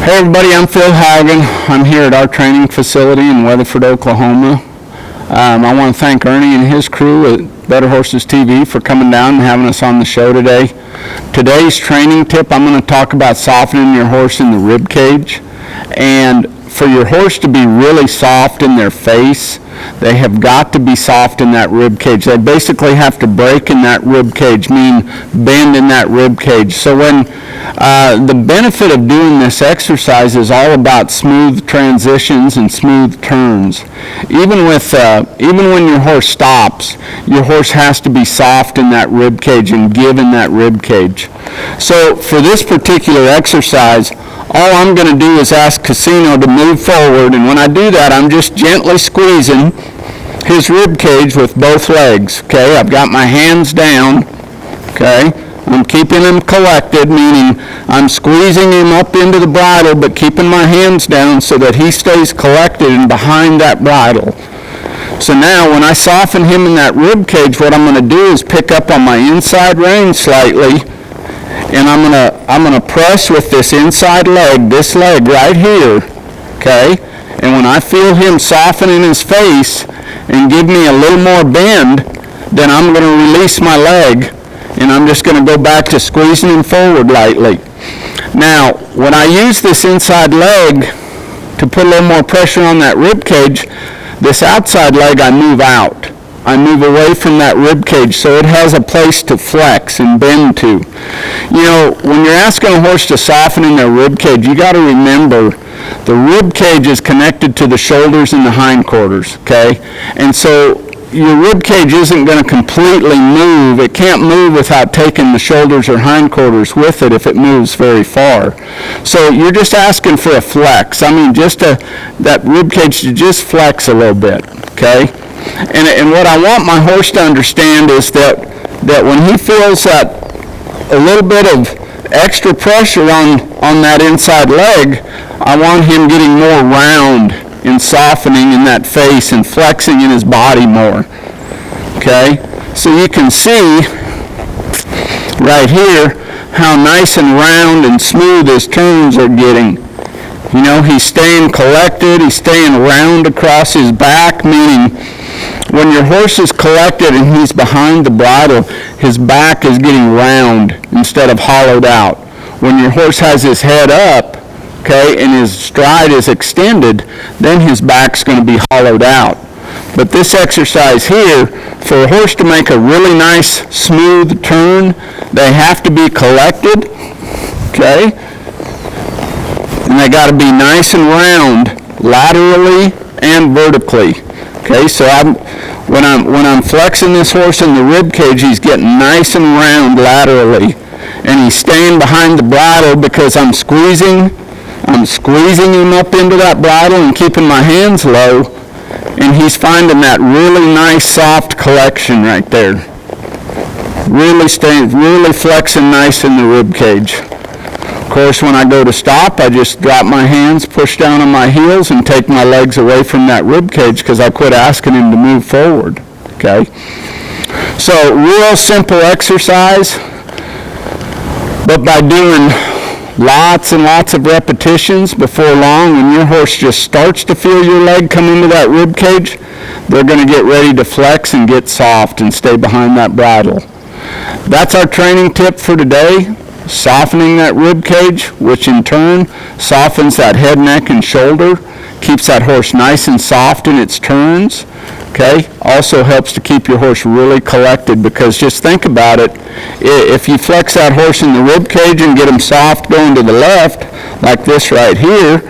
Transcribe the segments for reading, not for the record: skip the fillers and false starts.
Hey everybody, I'm Phil Haugen. I'm here at our training facility in Weatherford, Oklahoma. I want to thank Ernie and his crew at Better Horses TV for coming down and having us on the show today. Today's training tip, I'm going to talk about softening your horse in the rib cage. And for your horse to be really soft in their face, they have got to be soft in that rib cage. They basically have to break in that rib cage, mean bend in that rib cage. So when the benefit of doing this exercise is all about smooth transitions and smooth turns. Even when your horse stops, your horse has to be soft in that rib cage and give in that rib cage. So for this particular exercise, all I'm going to do is ask Casino to move forward, and when I do that, I'm just gently squeezing his rib cage with both legs. Okay, I've got my hands down. Okay, I'm keeping him collected, meaning I'm squeezing him up into the bridle, but keeping my hands down so that he stays collected and behind that bridle. So now, when I soften him in that rib cage, what I'm going to do is pick up on my inside rein slightly, and I'm gonna press with this inside leg, this leg right here, okay? And when I feel him softening his face and give me a little more bend, then I'm gonna release my leg, and I'm just gonna go back to squeezing him forward lightly. Now, when I use this inside leg to put a little more pressure on that rib cage, this outside leg I move out. I move away from that rib cage so it has a place to flex and bend to. You know, when you're asking a horse to soften in their rib cage, you got to remember the rib cage is connected to the shoulders and the hindquarters, okay? And so your rib cage isn't going to completely move. It can't move without taking the shoulders or hindquarters with it if it moves very far. So you're just asking for a flex. I mean, just that rib cage to just flex a little bit, okay? And what I want my horse to understand is that when he feels that a little bit of extra pressure on that inside leg, I want him getting more round and softening in that face and flexing in his body more. Okay? So you can see right here how nice and round and smooth his turns are getting. You know, he's staying collected, he's staying round across his back, meaning when your horse is collected and he's behind the bridle, his back is getting round instead of hollowed out. When your horse has his head up, okay, and his stride is extended, then his back's going to be hollowed out. But this exercise here, for a horse to make a really nice, smooth turn, they have to be collected, okay? And they got to be nice and round, laterally and vertically. Okay, so when I'm flexing this horse in the rib cage, he's getting nice and round laterally, and he's staying behind the bridle because I'm squeezing him up into that bridle and keeping my hands low, and he's finding that really nice soft collection right there. Really flexing nice in the rib cage. Of course, when I go to stop, I just drop my hands, push down on my heels, and take my legs away from that rib cage because I quit asking him to move forward. Okay? So, real simple exercise, but by doing lots and lots of repetitions, before long, when your horse just starts to feel your leg come into that rib cage, they're going to get ready to flex and get soft and stay behind that bridle. That's our training tip for today. Softening that rib cage, which in turn softens that head, neck, and shoulder, keeps that horse nice and soft in its turns. Okay, also helps to keep your horse really collected, because just think about it, if you flex that horse in the rib cage and get him soft going to the left, like this right here,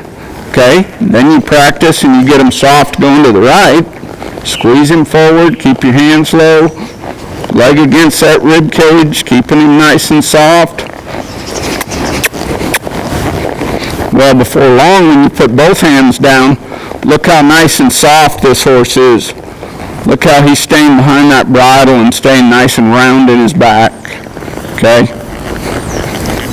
okay, then you practice and you get him soft going to the right, squeeze him forward, keep your hands low, leg against that rib cage, keeping him nice and soft. Well, before long, when you put both hands down, look how nice and soft this horse is. Look how he's staying behind that bridle and staying nice and round in his back. Okay?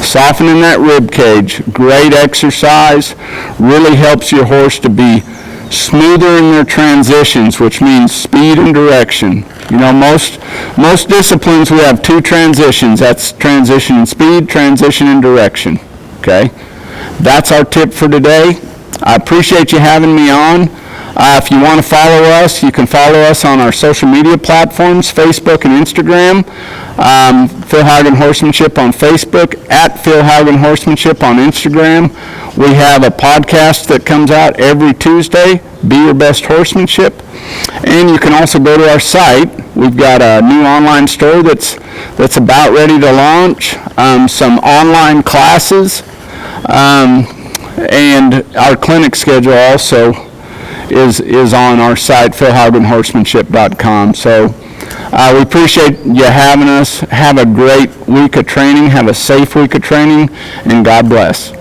Softening that rib cage. Great exercise. Really helps your horse to be smoother in their transitions, which means speed and direction. You know, most disciplines we have two transitions. That's transition in speed, transition in direction. Okay? That's our tip for today. I appreciate you having me on. If you want to follow us, you can follow us on our social media platforms, Facebook and Instagram. Phil Haugen Horsemanship on Facebook, at Phil Haugen Horsemanship on Instagram. We have a podcast that comes out every Tuesday, Be Your Best Horsemanship. And you can also go to our site. We've got a new online store that's about ready to launch, some online classes, and our clinic schedule also is on our site, philhaugenhorsemanship.com. So we appreciate you having us. Have a great week of training. Have a safe week of training, and God bless.